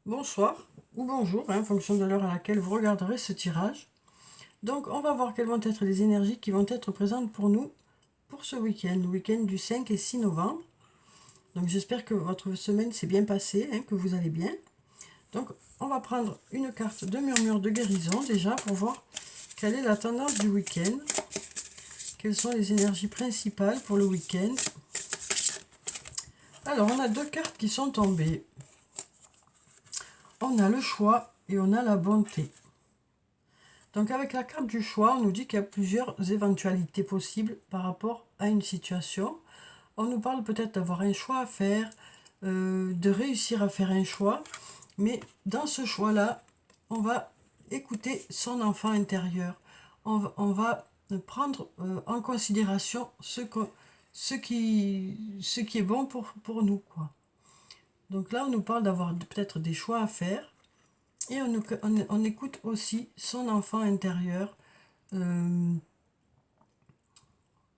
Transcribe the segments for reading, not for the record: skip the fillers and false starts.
bonsoir ou bonjour, en fonction de l'heure à laquelle vous regarderez ce tirage. Donc on va voir quelles vont être les énergies qui vont être présentes pour nous pour ce week-end, le week-end du 5 et 6 novembre. Donc j'espère que votre semaine s'est bien passée, que vous allez bien. Donc on va prendre une carte de murmure de guérison déjà pour voir quelle est la tendance du week-end. Quelles sont les énergies principales pour le week-end. Alors on a deux cartes qui sont tombées. On a le choix et on a la bonté. Donc avec la carte du choix, on nous dit qu'il y a plusieurs éventualités possibles par rapport à une situation. On nous parle peut-être d'avoir un choix à faire, de réussir à faire un choix. Mais dans ce choix-là, on va écouter son enfant intérieur. On va prendre en considération ce qui est bon pour nous, quoi. Donc là, on nous parle d'avoir peut-être des choix à faire. Et on écoute aussi son enfant intérieur. On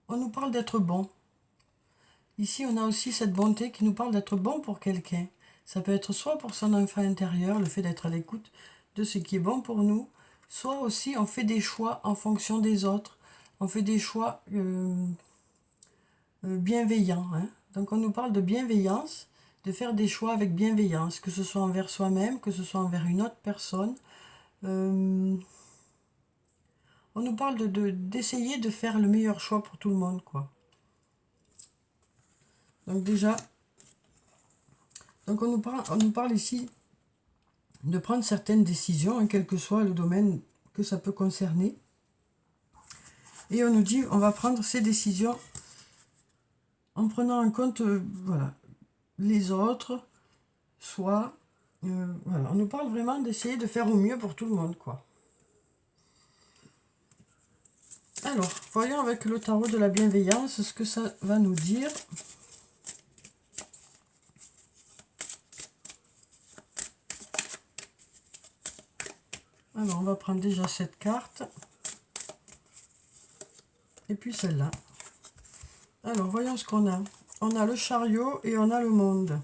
nous parle d'être bon. Ici, on a aussi cette bonté qui nous parle d'être bon pour quelqu'un. Ça peut être soit pour son enfant intérieur, le fait d'être à l'écoute de ce qui est bon pour nous, soit aussi on fait des choix en fonction des autres. On fait des choix bienveillants. Donc on nous parle de bienveillance, de faire des choix avec bienveillance, que ce soit envers soi-même, que ce soit envers une autre personne. On nous parle d'essayer de faire le meilleur choix pour tout le monde, quoi. Donc déjà, donc on nous parle ici de prendre certaines décisions, quel que soit le domaine que ça peut concerner. Et on nous dit, on va prendre ces décisions en prenant en compte, voilà, les autres, soit, voilà, on nous parle vraiment d'essayer de faire au mieux pour tout le monde, quoi. Alors, voyons avec le tarot de la bienveillance ce que ça va nous dire. Alors, on va prendre déjà cette carte. Et puis celle-là. Alors, voyons ce qu'on a. On a le chariot et on a le monde.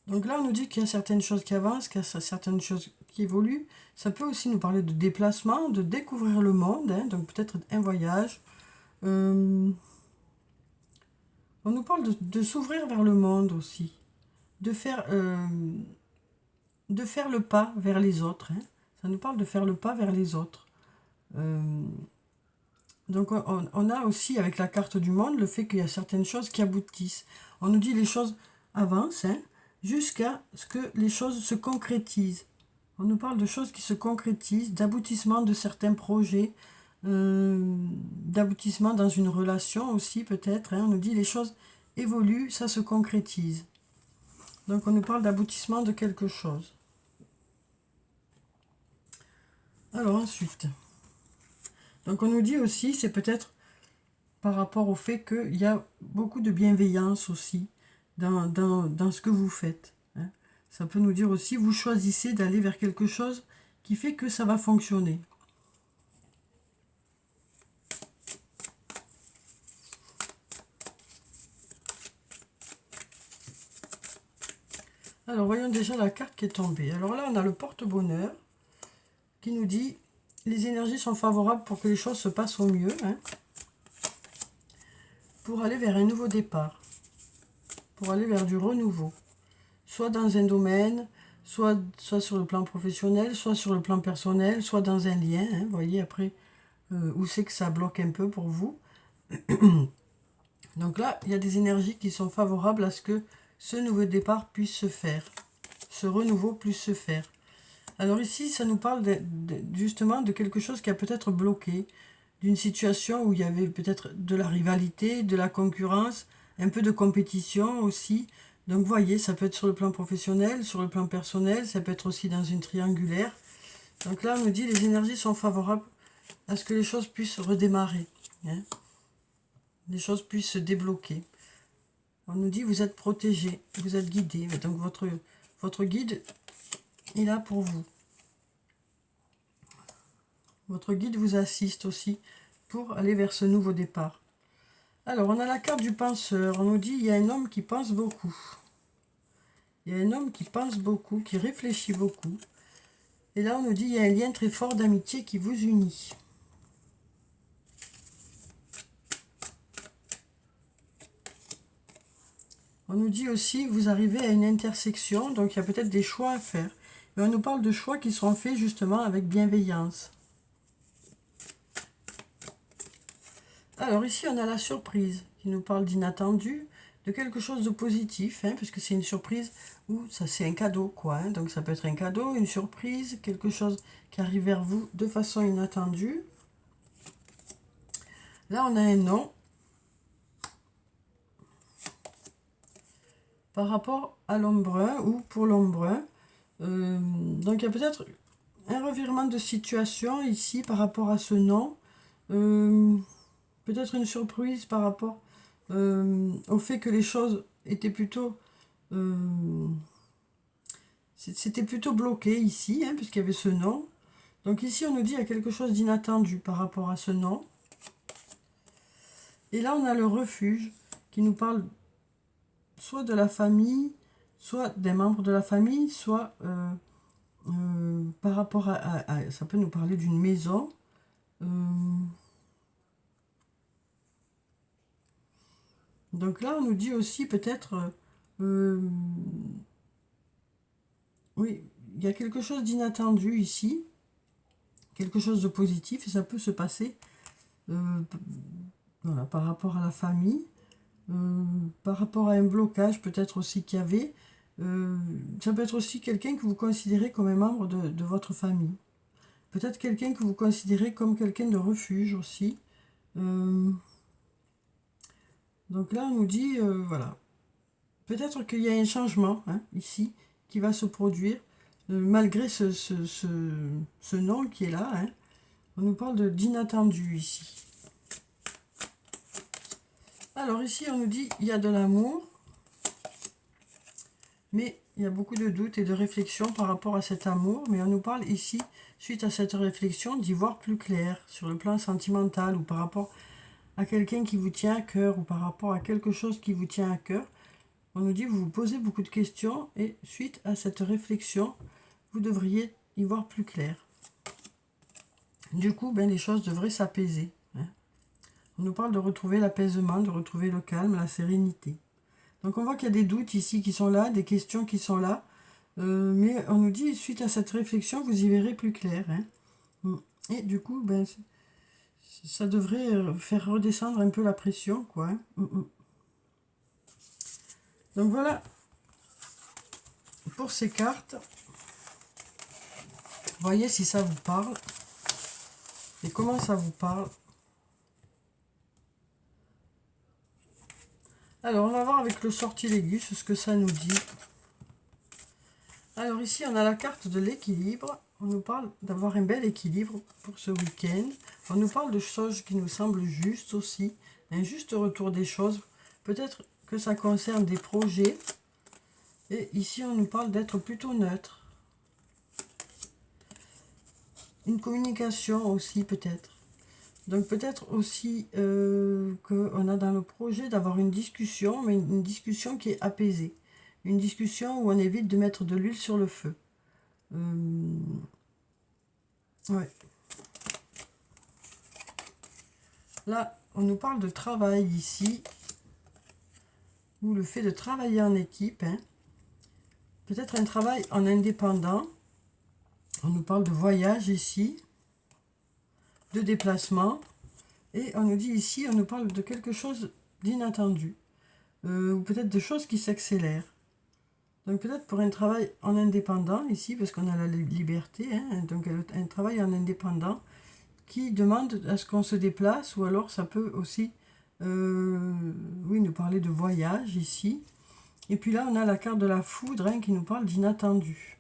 Donc là, on nous dit qu'il y a certaines choses qui avancent, qu'il y a certaines choses qui évoluent. Ça peut aussi nous parler de déplacement, de découvrir le monde, donc peut-être un voyage. On nous parle de s'ouvrir vers le monde aussi, de faire le pas vers les autres. Ça nous parle de faire le pas vers les autres. Donc on a aussi avec la carte du monde le fait qu'il y a certaines choses qui aboutissent. On nous dit les choses avancent jusqu'à ce que les choses se concrétisent. On nous parle de choses qui se concrétisent, d'aboutissement de certains projets, d'aboutissement dans une relation aussi peut-être. On nous dit les choses évoluent, ça se concrétise. Donc on nous parle d'aboutissement de quelque chose. Alors ensuite, donc on nous dit aussi, c'est peut-être par rapport au fait qu'il y a beaucoup de bienveillance aussi dans ce que vous faites. Ça peut nous dire aussi, vous choisissez d'aller vers quelque chose qui fait que ça va fonctionner. Alors, voyons déjà la carte qui est tombée. Alors là, on a le porte-bonheur qui nous dit, les énergies sont favorables pour que les choses se passent au mieux, pour aller vers un nouveau départ, pour aller vers du renouveau, soit dans un domaine, soit sur le plan professionnel, soit sur le plan personnel, soit dans un lien. Vous voyez après où c'est que ça bloque un peu pour vous. Donc là, il y a des énergies qui sont favorables à ce que ce nouveau départ puisse se faire, ce renouveau puisse se faire. Alors ici, ça nous parle justement de quelque chose qui a peut-être bloqué, d'une situation où il y avait peut-être de la rivalité, de la concurrence, un peu de compétition aussi. Donc vous voyez, ça peut être sur le plan professionnel, sur le plan personnel, ça peut être aussi dans une triangulaire. Donc là, on nous dit les énergies sont favorables à ce que les choses puissent redémarrer. Les choses puissent se débloquer. On nous dit vous êtes protégé, vous êtes guidé. Donc votre guide est là pour vous. Votre guide vous assiste aussi pour aller vers ce nouveau départ. Alors, on a la carte du penseur. On nous dit il y a un homme qui pense beaucoup. Il y a un homme qui pense beaucoup, qui réfléchit beaucoup. Et là, on nous dit il y a un lien très fort d'amitié qui vous unit. On nous dit aussi vous arrivez à une intersection, donc il y a peut-être des choix à faire. Et on nous parle de choix qui seront faits justement avec bienveillance. Alors ici, on a la surprise qui nous parle d'inattendu, de quelque chose de positif, hein, puisque c'est une surprise ou ça c'est un cadeau, quoi. Hein, donc ça peut être un cadeau, une surprise, quelque chose qui arrive vers vous de façon inattendue. Là, on a un non. Par rapport à l'ombrun ou pour l'ombrun. Donc il y a peut-être un revirement de situation ici par rapport à ce non. Peut-être une surprise par rapport au fait que les choses étaient plutôt... c'était plutôt bloqué ici, hein, puisqu'il y avait ce non. Donc ici, on nous dit qu'il y a quelque chose d'inattendu par rapport à ce non. Et là, on a le refuge qui nous parle soit de la famille, soit des membres de la famille, soit par rapport ça peut nous parler d'une maison. Donc là, on nous dit aussi peut-être... oui, il y a quelque chose d'inattendu ici, quelque chose de positif, et ça peut se passer voilà, par rapport à la famille, par rapport à un blocage peut-être aussi qu'il y avait. Ça peut être aussi quelqu'un que vous considérez comme un membre de votre famille. Peut-être quelqu'un que vous considérez comme quelqu'un de refuge aussi. Donc là, on nous dit, voilà, peut-être qu'il y a un changement hein, ici qui va se produire, malgré ce nom qui est là. Hein. On nous parle d'inattendu ici. Alors ici, on nous dit, il y a de l'amour, mais il y a beaucoup de doutes et de réflexions par rapport à cet amour. Mais on nous parle ici, suite à cette réflexion, d'y voir plus clair sur le plan sentimental ou par rapport à quelqu'un qui vous tient à cœur ou par rapport à quelque chose qui vous tient à cœur. On nous dit vous vous posez beaucoup de questions et suite à cette réflexion, vous devriez y voir plus clair. Du coup, ben, les choses devraient s'apaiser. Hein. On nous parle de retrouver l'apaisement, de retrouver le calme, la sérénité. Donc on voit qu'il y a des doutes ici qui sont là, des questions qui sont là. Mais on nous dit, suite à cette réflexion, vous y verrez plus clair. Hein. Et du coup, ben, ça devrait faire redescendre un peu la pression, quoi. Hein. Donc voilà pour ces cartes. Voyez si ça vous parle. Et comment ça vous parle. Alors, on va voir avec le sortilègus ce que ça nous dit. Alors ici, on a la carte de l'équilibre. On nous parle d'avoir un bel équilibre pour ce week-end. On nous parle de choses qui nous semblent justes aussi. Un juste retour des choses. Peut-être que ça concerne des projets. Et ici, on nous parle d'être plutôt neutre. Une communication aussi, peut-être. Donc peut-être aussi qu'on a dans le projet d'avoir une discussion, mais une discussion qui est apaisée. Une discussion où on évite de mettre de l'huile sur le feu. Ouais. Là, on nous parle de travail ici, ou le fait de travailler en équipe. Hein. Peut-être un travail en indépendant. On nous parle de voyage ici, de déplacement. Et on nous dit ici, on nous parle de quelque chose d'inattendu. Ou peut-être de choses qui s'accélèrent. Donc peut-être pour un travail en indépendant ici, parce qu'on a la liberté, hein, donc un travail en indépendant qui demande à ce qu'on se déplace, ou alors ça peut aussi oui, nous parler de voyage ici. Et puis là, on a la carte de la foudre hein, qui nous parle d'inattendu.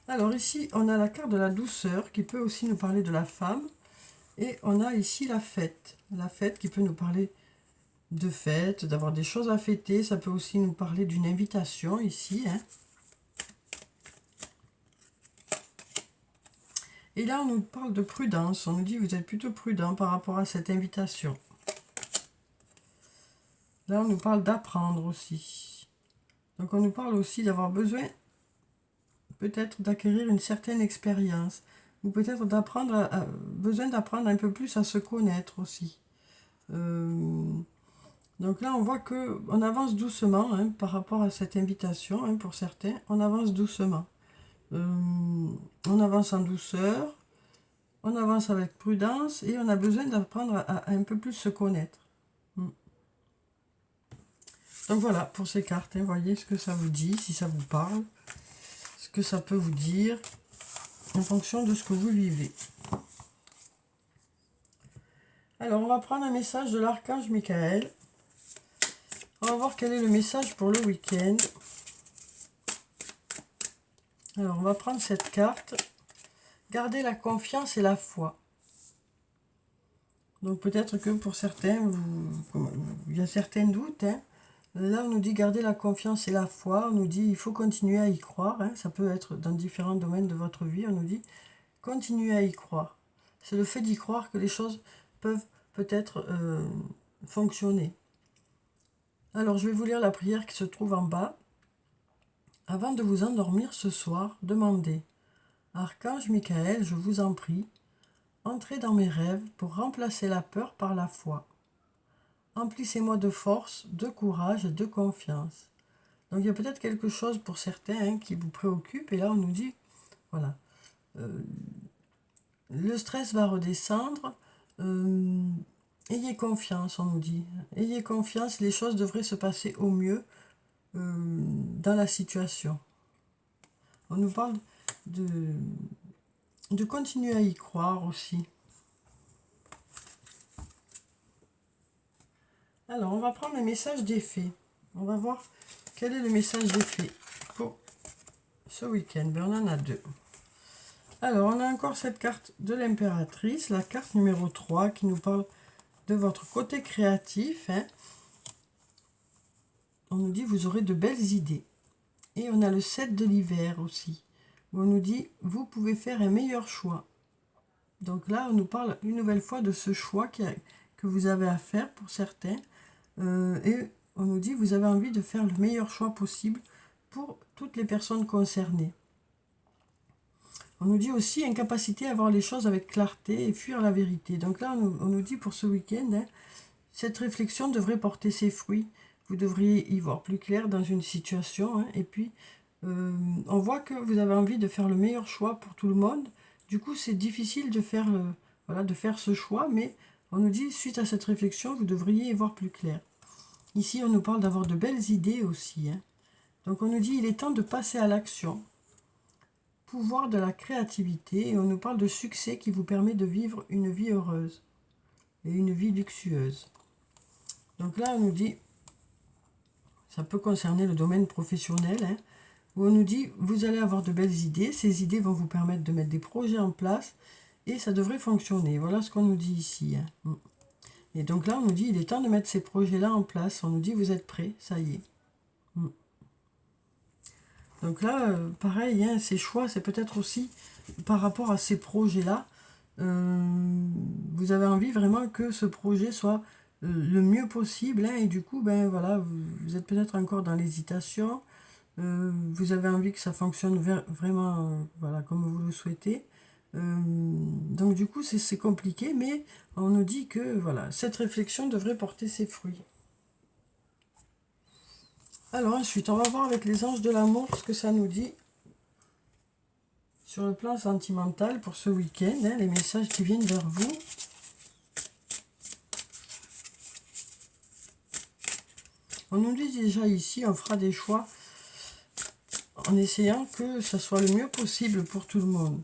Alors ici, on a la carte de la douceur qui peut aussi nous parler de la femme. Et on a ici la fête. La fête qui peut nous parler de fête, d'avoir des choses à fêter. Ça peut aussi nous parler d'une invitation ici. Hein. Et là, on nous parle de prudence. On nous dit que vous êtes plutôt prudent par rapport à cette invitation. Là, on nous parle d'apprendre aussi. Donc, on nous parle aussi d'avoir besoin, peut-être, d'acquérir une certaine expérience. Ou peut-être d'apprendre, besoin d'apprendre un peu plus à se connaître aussi. Donc là, on voit que on avance doucement hein, par rapport à cette invitation, hein, pour certains. On avance doucement. On avance en douceur, on avance avec prudence et on a besoin d'apprendre à un peu plus se connaître. Donc voilà, pour ces cartes, hein, voyez ce que ça vous dit, si ça vous parle, ce que ça peut vous dire, en fonction de ce que vous vivez. Alors, on va prendre un message de l'archange Michael. On va voir quel est le message pour le week-end. Alors, on va prendre cette carte. Gardez la confiance et la foi. Donc, peut-être que pour certains, il y a certains doutes. Hein. Là, on nous dit garder la confiance et la foi. On nous dit il faut continuer à y croire. Hein. Ça peut être dans différents domaines de votre vie. On nous dit continuez à y croire. C'est le fait d'y croire que les choses peuvent peut-être fonctionner. Alors, je vais vous lire la prière qui se trouve en bas. Avant de vous endormir ce soir, demandez « Archange Michael, je vous en prie, entrez dans mes rêves pour remplacer la peur par la foi. Emplissez-moi de force, de courage et de confiance. » Donc, il y a peut-être quelque chose pour certains hein, qui vous préoccupe. Et là, on nous dit, voilà, le stress va redescendre. Ayez confiance, on nous dit. Ayez confiance, les choses devraient se passer au mieux dans la situation. On nous parle de continuer à y croire aussi. Alors, on va prendre le message des fées. On va voir quel est le message des fées pour ce week-end. Ben, on en a deux. Alors, on a encore cette carte de l'impératrice, la carte numéro 3, qui nous parle de votre côté créatif. Hein. On nous dit, vous aurez de belles idées. Et on a le 7 de l'hiver aussi, où on nous dit, vous pouvez faire un meilleur choix. Donc là, on nous parle une nouvelle fois de ce choix que vous avez à faire pour certains. Et on nous dit, vous avez envie de faire le meilleur choix possible pour toutes les personnes concernées. On nous dit aussi incapacité à voir les choses avec clarté et fuir la vérité. Donc là, on nous dit pour ce week-end, hein, cette réflexion devrait porter ses fruits. Vous devriez y voir plus clair dans une situation. Hein, et puis, on voit que vous avez envie de faire le meilleur choix pour tout le monde. Du coup, c'est difficile de faire, voilà, de faire ce choix, mais on nous dit, suite à cette réflexion, vous devriez y voir plus clair. Ici, on nous parle d'avoir de belles idées aussi. Hein. Donc, on nous dit, il est temps de passer à l'action. Pouvoir de la créativité, et on nous parle de succès qui vous permet de vivre une vie heureuse et une vie luxueuse. Donc là, on nous dit, ça peut concerner le domaine professionnel, hein, où on nous dit, vous allez avoir de belles idées, ces idées vont vous permettre de mettre des projets en place, et ça devrait fonctionner. Voilà ce qu'on nous dit ici. Hein. Et donc là, on nous dit, il est temps de mettre ces projets-là en place. On nous dit, vous êtes prêts, ça y est. Donc là, pareil, hein, ces choix, c'est peut-être aussi par rapport à ces projets-là. Vous avez envie vraiment que ce projet soit le mieux possible. Hein, et du coup, ben voilà, vous êtes peut-être encore dans l'hésitation. Vous avez envie que ça fonctionne vraiment voilà, comme vous le souhaitez. Donc du coup, c'est compliqué, mais on nous dit que voilà, cette réflexion devrait porter ses fruits. Alors ensuite, on va voir avec les anges de l'amour ce que ça nous dit sur le plan sentimental pour ce week-end, hein, les messages qui viennent vers vous. On nous dit déjà ici, on fera des choix en essayant que ça soit le mieux possible pour tout le monde.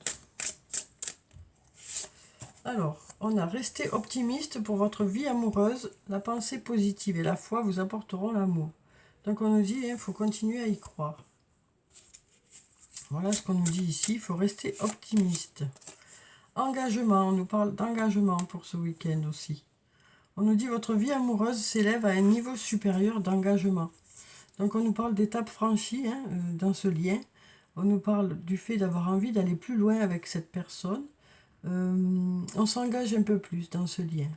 Alors, on a resté optimiste pour votre vie amoureuse, la pensée positive et la foi vous apporteront l'amour. Donc on nous dit, il faut continuer à y croire. Voilà ce qu'on nous dit ici, il faut rester optimiste. Engagement, on nous parle d'engagement pour ce week-end aussi. On nous dit, votre vie amoureuse s'élève à un niveau supérieur d'engagement. Donc on nous parle d'étapes franchies hein, dans ce lien. On nous parle du fait d'avoir envie d'aller plus loin avec cette personne. On s'engage un peu plus dans ce lien.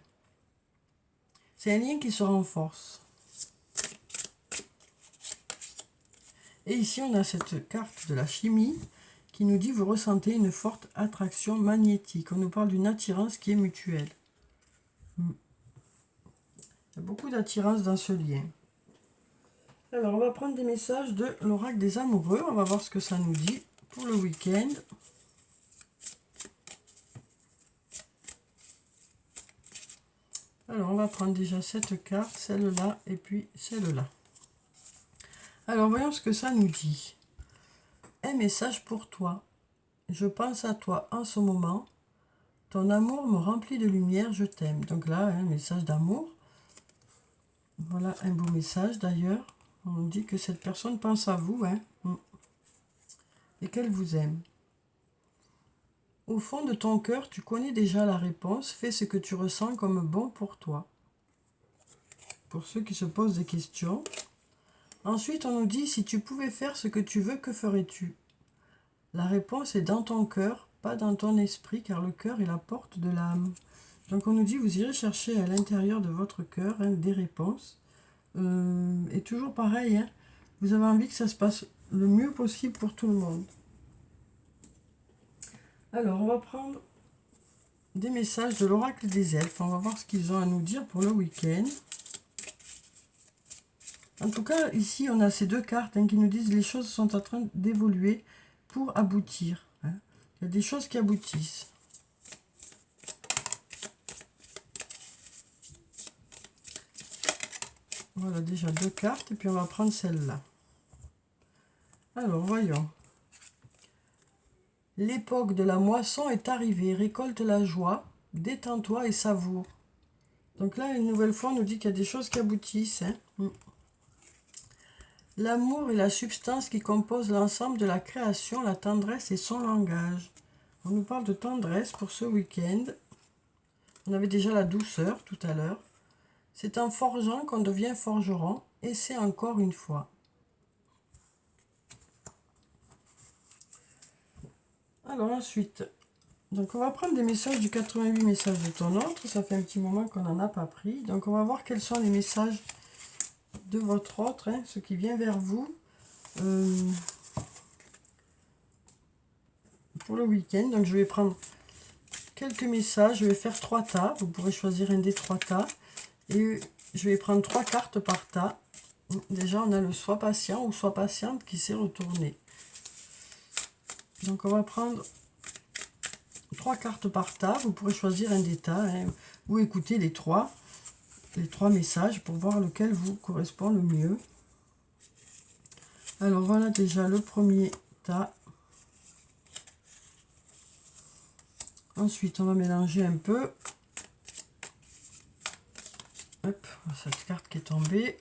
C'est un lien qui se renforce. Et ici, on a cette carte de la chimie qui nous dit vous ressentez une forte attraction magnétique. On nous parle d'une attirance qui est mutuelle. Il y a beaucoup d'attirance dans ce lien. Alors, on va prendre des messages de l'oracle des amoureux. On va voir ce que ça nous dit pour le week-end. Alors, on va prendre déjà cette carte, celle-là et puis celle-là. Alors, voyons ce que ça nous dit. Un message pour toi. Je pense à toi en ce moment. Ton amour me remplit de lumière, je t'aime. Donc là, un message d'amour. Voilà un beau message d'ailleurs. On nous dit que cette personne pense à vous et qu'elle vous aime. Au fond de ton cœur, tu connais déjà la réponse. Fais ce que tu ressens comme bon pour toi. Pour ceux qui se posent des questions. Ensuite, on nous dit, si tu pouvais faire ce que tu veux, que ferais-tu? La réponse est dans ton cœur, pas dans ton esprit, car le cœur est la porte de l'âme. Donc on nous dit, vous irez chercher à l'intérieur de votre cœur des réponses. Et toujours pareil, vous avez envie que ça se passe le mieux possible pour tout le monde. Alors, on va prendre des messages de l'oracle des elfes. On va voir ce qu'ils ont à nous dire pour le week-end. En tout cas, ici, on a ces deux cartes qui nous disent que les choses sont en train d'évoluer pour aboutir. Il y a des choses qui aboutissent. Voilà déjà deux cartes et puis on va prendre celle-là. Alors, voyons. L'époque de la moisson est arrivée. Récolte la joie, détends-toi et savoure. Donc là, une nouvelle fois, on nous dit qu'il y a des choses qui aboutissent. L'amour est la substance qui compose l'ensemble de la création, la tendresse et son langage. On nous parle de tendresse pour ce week-end. On avait déjà la douceur tout à l'heure. C'est en forgeant qu'on devient forgeron, et c'est encore une fois. Alors ensuite, donc on va prendre des messages du 88 messages de ton autre. Ça fait un petit moment qu'on n'en a pas pris. Donc on va voir quels sont les messages de votre autre, ce qui vient vers vous pour le week-end. Donc je vais prendre quelques messages. Je vais faire 3 tas. Vous pourrez choisir un des 3 tas. Et je vais prendre 3 cartes par tas. Déjà, on a le Sois patient ou Sois patiente qui s'est retourné. Donc, on va prendre 3 cartes par tas. Vous pourrez choisir un des tas ou écouter les trois messages pour voir lequel vous correspond le mieux. Alors, voilà déjà le premier tas. Ensuite, on va mélanger un peu. Hop, cette carte qui est tombée.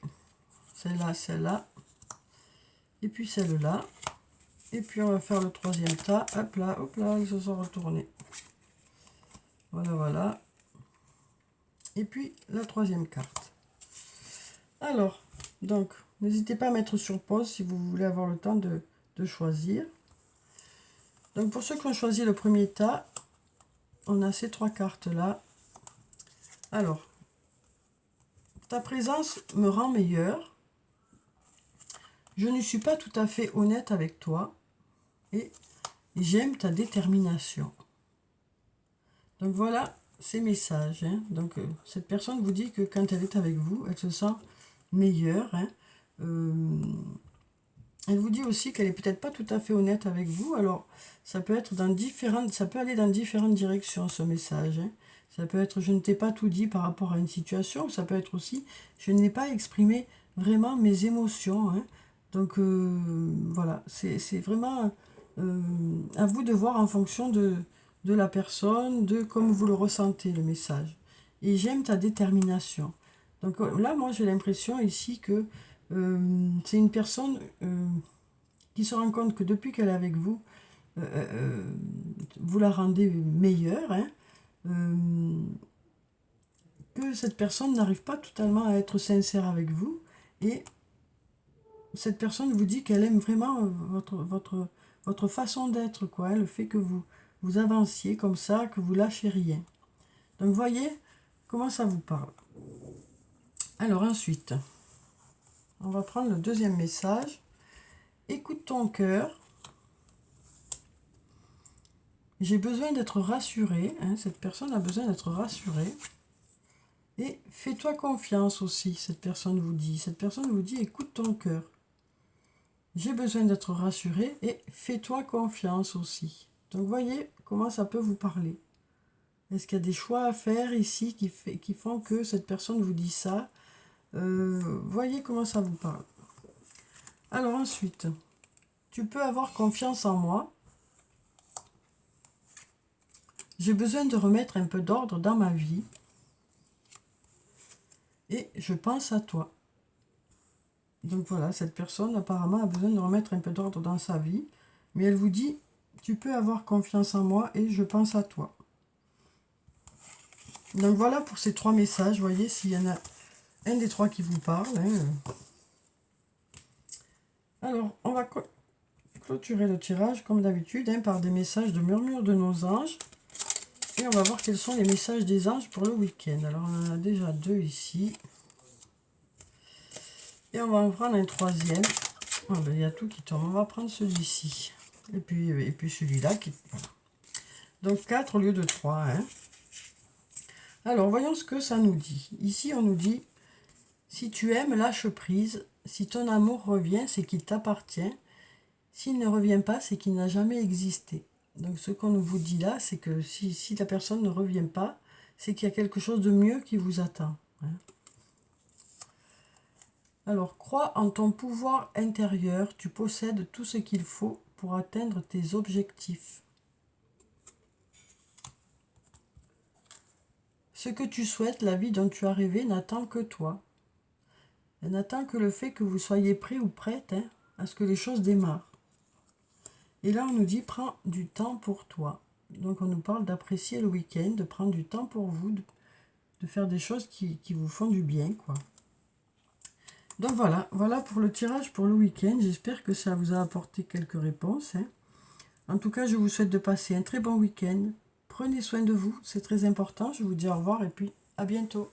Celle-là. Et puis celle-là. Et puis on va faire le troisième tas. Hop là, ils se sont retournés. Voilà. Et puis la troisième carte. Alors, donc, n'hésitez pas à mettre sur pause si vous voulez avoir le temps de choisir. Donc pour ceux qui ont choisi le premier tas, on a ces 3 cartes-là. Alors, ta présence me rend meilleur. Je ne suis pas tout à fait honnête avec toi. Et j'aime ta détermination. Donc voilà ces messages. Donc cette personne vous dit que quand elle est avec vous, elle se sent meilleure. Elle vous dit aussi qu'elle est peut-être pas tout à fait honnête avec vous. Alors ça peut être ça peut aller dans différentes directions ce message. Ça peut être je ne t'ai pas tout dit par rapport à une situation. Ça peut être aussi je n'ai pas exprimé vraiment mes émotions. Donc voilà, c'est vraiment à vous de voir en fonction de la personne, de comme vous le ressentez le message. Et j'aime ta détermination. Donc là, moi j'ai l'impression ici que c'est une personne qui se rend compte que depuis qu'elle est avec vous, vous la rendez meilleure, que cette personne n'arrive pas totalement à être sincère avec vous, et cette personne vous dit qu'elle aime vraiment votre façon d'être, quoi, le fait que vous avanciez comme ça, que vous lâchez rien. Donc voyez comment ça vous parle. Alors ensuite, on va prendre le deuxième message. Écoute ton cœur. J'ai besoin d'être rassurée. Hein, cette personne a besoin d'être rassurée. Et fais-toi confiance aussi, cette personne vous dit. Cette personne vous dit, écoute ton cœur. J'ai besoin d'être rassurée et fais-toi confiance aussi. Donc, voyez comment ça peut vous parler. Est-ce qu'il y a des choix à faire ici qui font que cette personne vous dit ça? Voyez comment ça vous parle. Alors ensuite, tu peux avoir confiance en moi. J'ai besoin de remettre un peu d'ordre dans ma vie. Et je pense à toi. Donc voilà, cette personne apparemment a besoin de remettre un peu d'ordre dans sa vie. Mais elle vous dit, tu peux avoir confiance en moi et je pense à toi. Donc voilà pour ces 3 messages. Voyez s'il y en a un des 3 qui vous parle. Hein. Alors, on va clôturer le tirage comme d'habitude hein, par des messages de murmure de nos anges. Et on va voir quels sont les messages des anges pour le week-end. Alors, on en a déjà 2 ici. Et on va en prendre un 3e. Oh, ben, il y a tout qui tombe. On va prendre celui-ci. Et puis celui-là. Voilà. Donc 4 au lieu de 3. Hein. Alors, voyons ce que ça nous dit. Ici, on nous dit, si tu aimes, lâche prise. Si ton amour revient, c'est qu'il t'appartient. S'il ne revient pas, c'est qu'il n'a jamais existé. Donc, ce qu'on vous dit là, c'est que si la personne ne revient pas, c'est qu'il y a quelque chose de mieux qui vous attend. Hein. Alors, crois en ton pouvoir intérieur. Tu possèdes tout ce qu'il faut pour atteindre tes objectifs. Ce que tu souhaites, la vie dont tu as rêvé, n'attend que toi. Elle n'attend que le fait que vous soyez prêt ou prête hein, à ce que les choses démarrent. Et là, on nous dit, prends du temps pour toi. Donc, on nous parle d'apprécier le week-end, de prendre du temps pour vous, de faire des choses qui vous font du bien, quoi. Donc, voilà pour le tirage pour le week-end. J'espère que ça vous a apporté quelques réponses. Hein. En tout cas, je vous souhaite de passer un très bon week-end. Prenez soin de vous, c'est très important. Je vous dis au revoir et puis à bientôt.